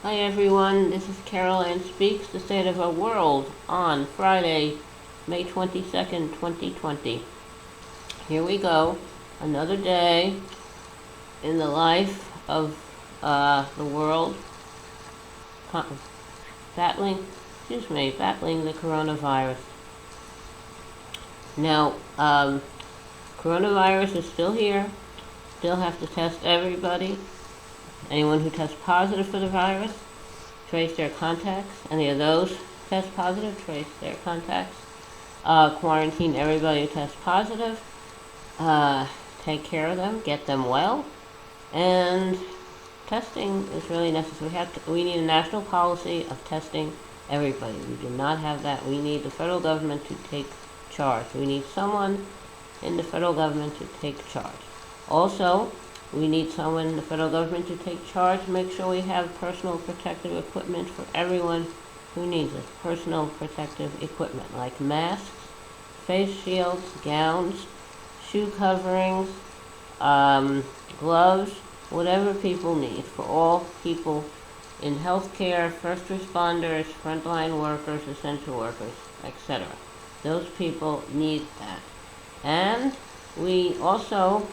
Hi everyone, this is Carol Ann Speaks, the State of our World on Friday, May 22nd, 2020. Here we go, another day in the life of the world battling the coronavirus. Now, coronavirus is still here, still have to test everybody. Anyone who tests positive for the virus, trace their contacts. Any of those test positive, trace their contacts. Quarantine everybody who tests positive. Take care of them, get them well. And testing is really necessary. We need a national policy of testing everybody. We do not have that. We need the federal government to take charge. We need someone in the federal government to take charge. Also, we need someone in the federal government to take charge, make sure we have personal protective equipment for everyone who needs it. Personal protective equipment like masks, face shields, gowns, shoe coverings, gloves, whatever people need for all people in healthcare, first responders, frontline workers, essential workers, etc. Those people need that. And we also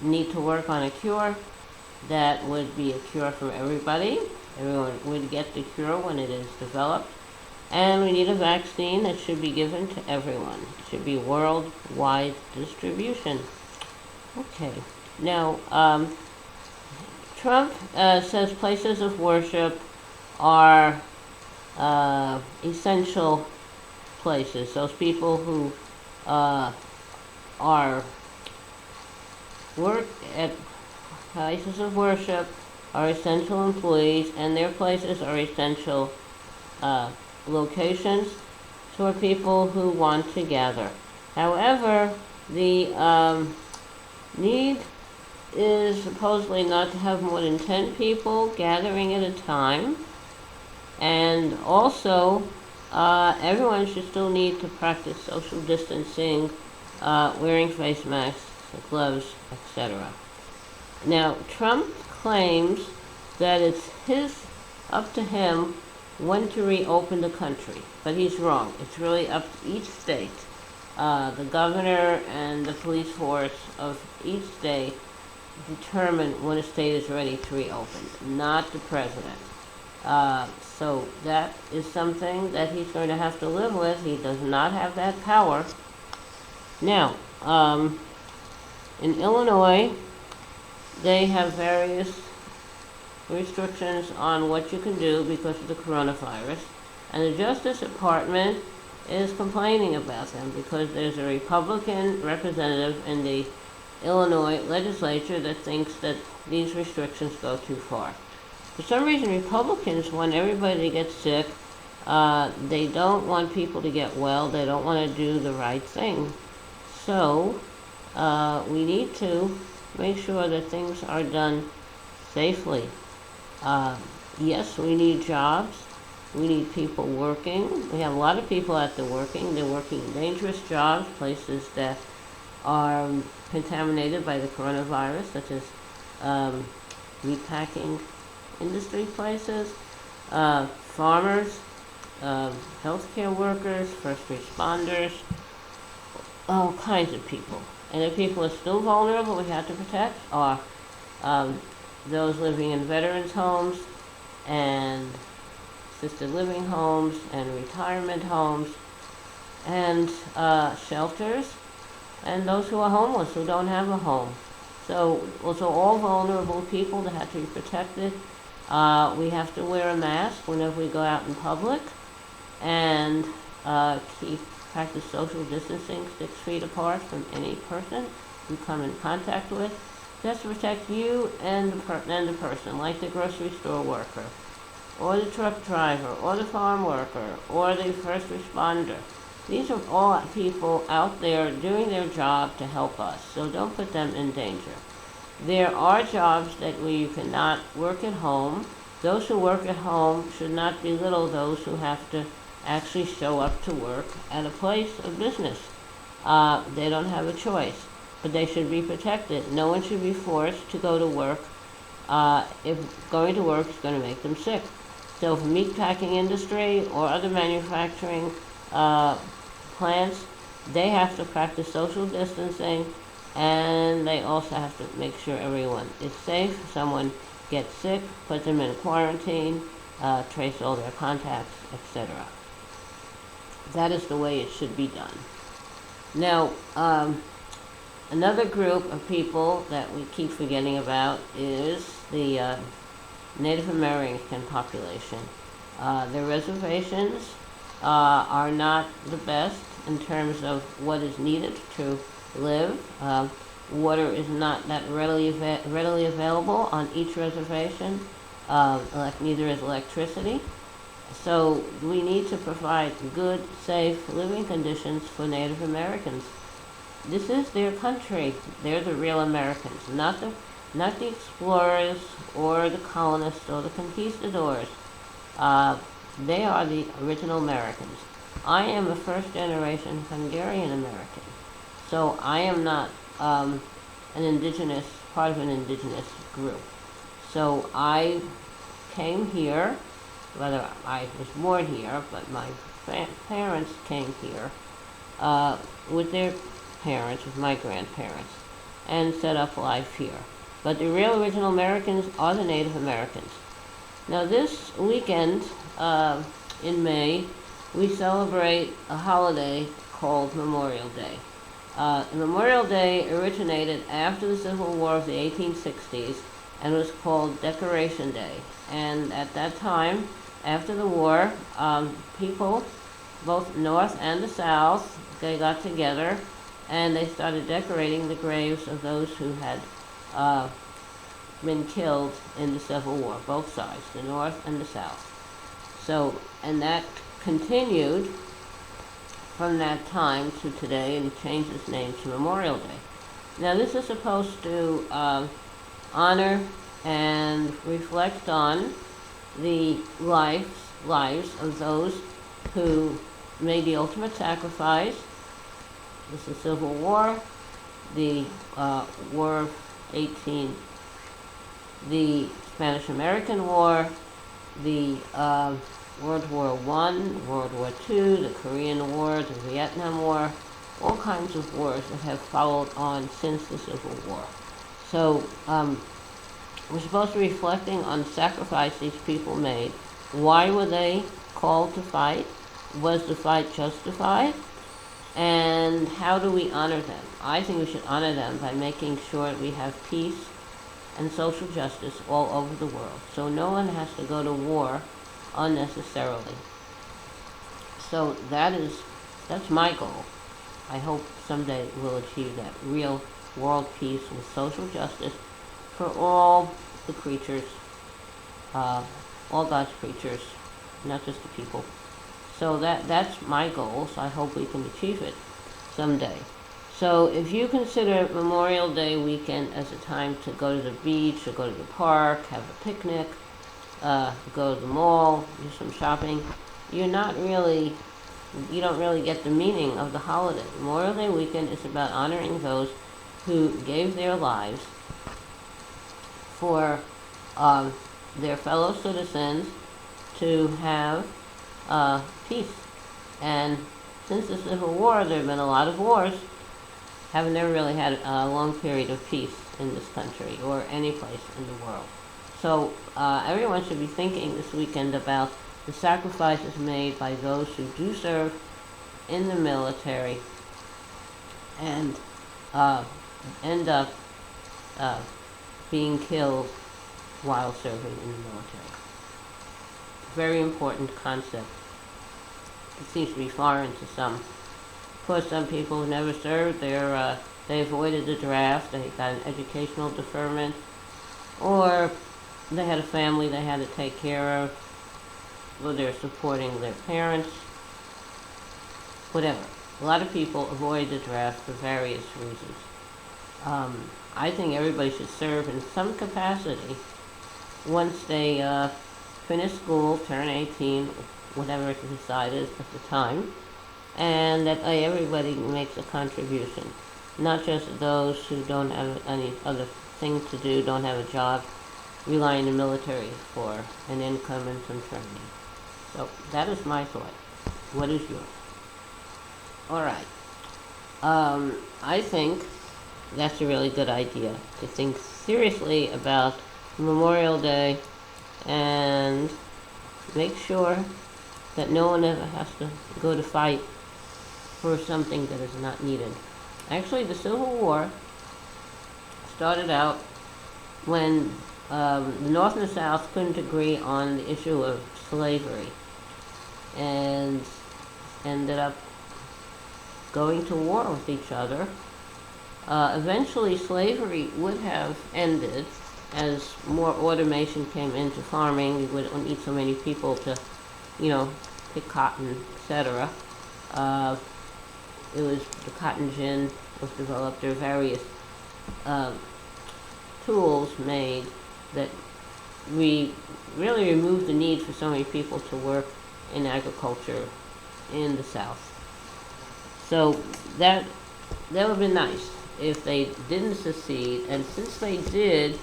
need to work on a cure that would be a cure for everybody. Everyone would get the cure when it is developed. And we need a vaccine that should be given to everyone. It should be worldwide distribution. Okay. Now, Trump says places of worship are essential places. Those people who are work at places of worship are essential employees, and their places are essential locations for people who want to gather. However, the need is supposedly not to have more than 10 people gathering at a time, and also everyone should still need to practice social distancing, wearing face masks, gloves, etc. Now, Trump claims that it's up to him when to reopen the country, but he's wrong. It's really up to each state. The governor and the police force of each state determine when a state is ready to reopen, not the president. So that is something that he's going to have to live with. He does not have that power. Now, in Illinois, they have various restrictions on what you can do because of the coronavirus, and the Justice Department is complaining about them because there's a Republican representative in the Illinois legislature that thinks that these restrictions go too far. For some reason, Republicans want everybody to get sick. They don't want people to get well. They don't want to do the right thing. So, we need to make sure that things are done safely. Yes, we need jobs. We need people working. We have a lot of people out there working. They're working dangerous jobs, places that are contaminated by the coronavirus, such as meatpacking industry places, farmers, healthcare workers, first responders, all kinds of people. And the people who are still vulnerable we have to protect are those living in veterans' homes and assisted living homes and retirement homes and shelters, and those who are homeless, who don't have a home. So those are all vulnerable people that have to be protected. We have to wear a mask whenever we go out in public, and practice social distancing 6 feet apart from any person you come in contact with. Just to protect you and the person, like the grocery store worker, or the truck driver, or the farm worker, or the first responder. These are all people out there doing their job to help us, so don't put them in danger. There are jobs where you cannot work at home. Those who work at home should not belittle those who have to actually show up to work at a place of business. They don't have a choice, but they should be protected. No one should be forced to go to work if going to work is going to make them sick. So for meatpacking industry or other manufacturing plants, they have to practice social distancing, and they also have to make sure everyone is safe. If someone gets sick, put them in quarantine, trace all their contacts, etc. That is the way it should be done. Now, another group of people that we keep forgetting about is the Native American population. Their reservations are not the best in terms of what is needed to live. Water is not that readily available on each reservation. Neither is electricity. So we need to provide good, safe living conditions for Native Americans. This is their country. They're the real Americans, not the explorers or the colonists or the conquistadors. They are the original Americans. I am a first-generation Hungarian American, so I am not part of an indigenous group. So I came here, whether I was born here, but my parents came here with their parents, with my grandparents, and set up life here. But the real original Americans are the Native Americans. Now this weekend in May, we celebrate a holiday called Memorial Day. Memorial Day originated after the Civil War of the 1860s and was called Decoration Day. And at that time, after the war, people, both North and the South, they got together and they started decorating the graves of those who had been killed in the Civil War, both sides, the North and the South. So, and that continued from that time to today, and changed its name to Memorial Day. Now, this is supposed to honor and reflect on the lives of those who made the ultimate sacrifice. This is the Civil War, the War of the Spanish-American War, the World War I, World War II, the Korean War, the Vietnam War, all kinds of wars that have followed on since the Civil War. So we're supposed to be reflecting on the sacrifice these people made. Why were they called to fight? Was the fight justified? And how do we honor them? I think we should honor them by making sure we have peace and social justice all over the world, so no one has to go to war unnecessarily. So that's my goal. I hope someday we'll achieve that real world peace with social justice for all the creatures, all God's creatures, not just the people. So that's my goal, so I hope we can achieve it someday. So if you consider Memorial Day weekend as a time to go to the beach or go to the park, have a picnic, go to the mall, do some shopping, you don't really get the meaning of the holiday. Memorial Day weekend is about honoring those who gave their lives for their fellow citizens to have peace. And since the Civil War, there have been a lot of wars. Haven't never really had a long period of peace in this country or any place in the world. So everyone should be thinking this weekend about the sacrifices made by those who do serve in the military and end up being killed while serving in the military. Very important concept. It seems to be foreign to some. Of course, some people who never served, they avoided the draft, they got an educational deferment, or they had a family they had to take care of, or they're supporting their parents, whatever. A lot of people avoid the draft for various reasons. I think everybody should serve in some capacity once they finish school, turn 18, whatever it's decided at the time, and that everybody makes a contribution, not just those who don't have any other thing to do, don't have a job, rely on the military for an income and some training. So that is my thought. What is yours? All right. I think that's a really good idea to think seriously about Memorial Day and make sure that no one ever has to go to fight for something that is not needed. Actually, the Civil War started out when the North and the South couldn't agree on the issue of slavery and ended up going to war with each other. Eventually, slavery would have ended as more automation came into farming. You wouldn't need so many people to, pick cotton, etc. It was the cotton gin was developed. There were various tools made that we really removed the need for so many people to work in agriculture in the South. So that would have been nice if they didn't secede, and since they did,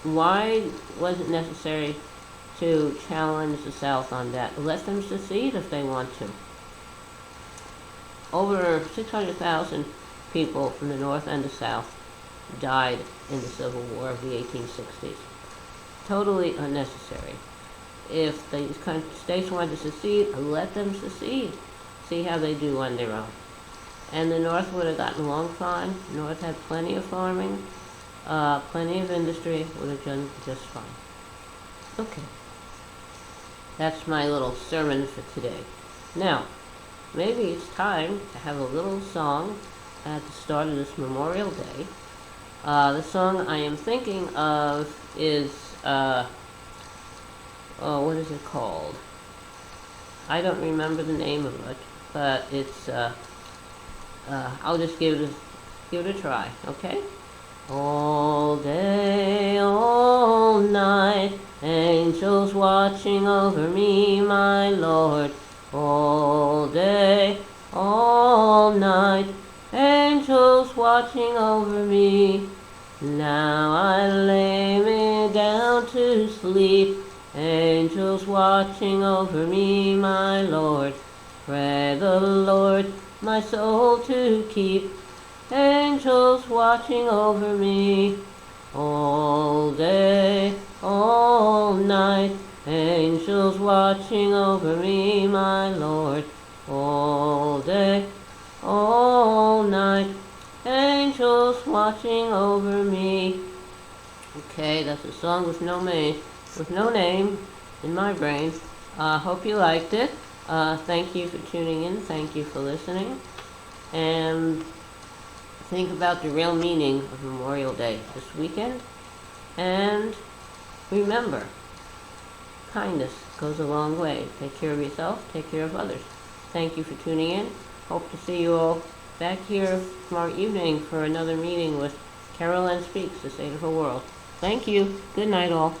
why was it necessary to challenge the South on that? Let them secede if they want to. Over 600,000 people from the North and the South died in the Civil War of the 1860s. Totally unnecessary. If the states wanted to secede, let them secede. See how they do on their own. And the North would have gotten along fine. The North had plenty of farming, plenty of industry, would have done just fine. Okay. That's my little sermon for today. Now, maybe it's time to have a little song at the start of this Memorial Day. The song I am thinking of is, what is it called? I don't remember the name of it, but it's, I'll just give it a try, okay? All day, all night, angels watching over me, my Lord. All day, all night, angels watching over me. Now I lay me down to sleep, angels watching over me, my Lord. Pray the Lord my soul to keep, angels watching over me. All day, all night, angels watching over me, my Lord. All day, all night, angels watching over me. Okay, that's a song with no name in my brain. Hope you liked it. Thank you for tuning in. Thank you for listening. And think about the real meaning of Memorial Day this weekend. And remember, kindness goes a long way. Take care of yourself. Take care of others. Thank you for tuning in. Hope to see you all back here tomorrow evening for another meeting with Carol Ann Speaks, The State of Her World. Thank you. Good night, all.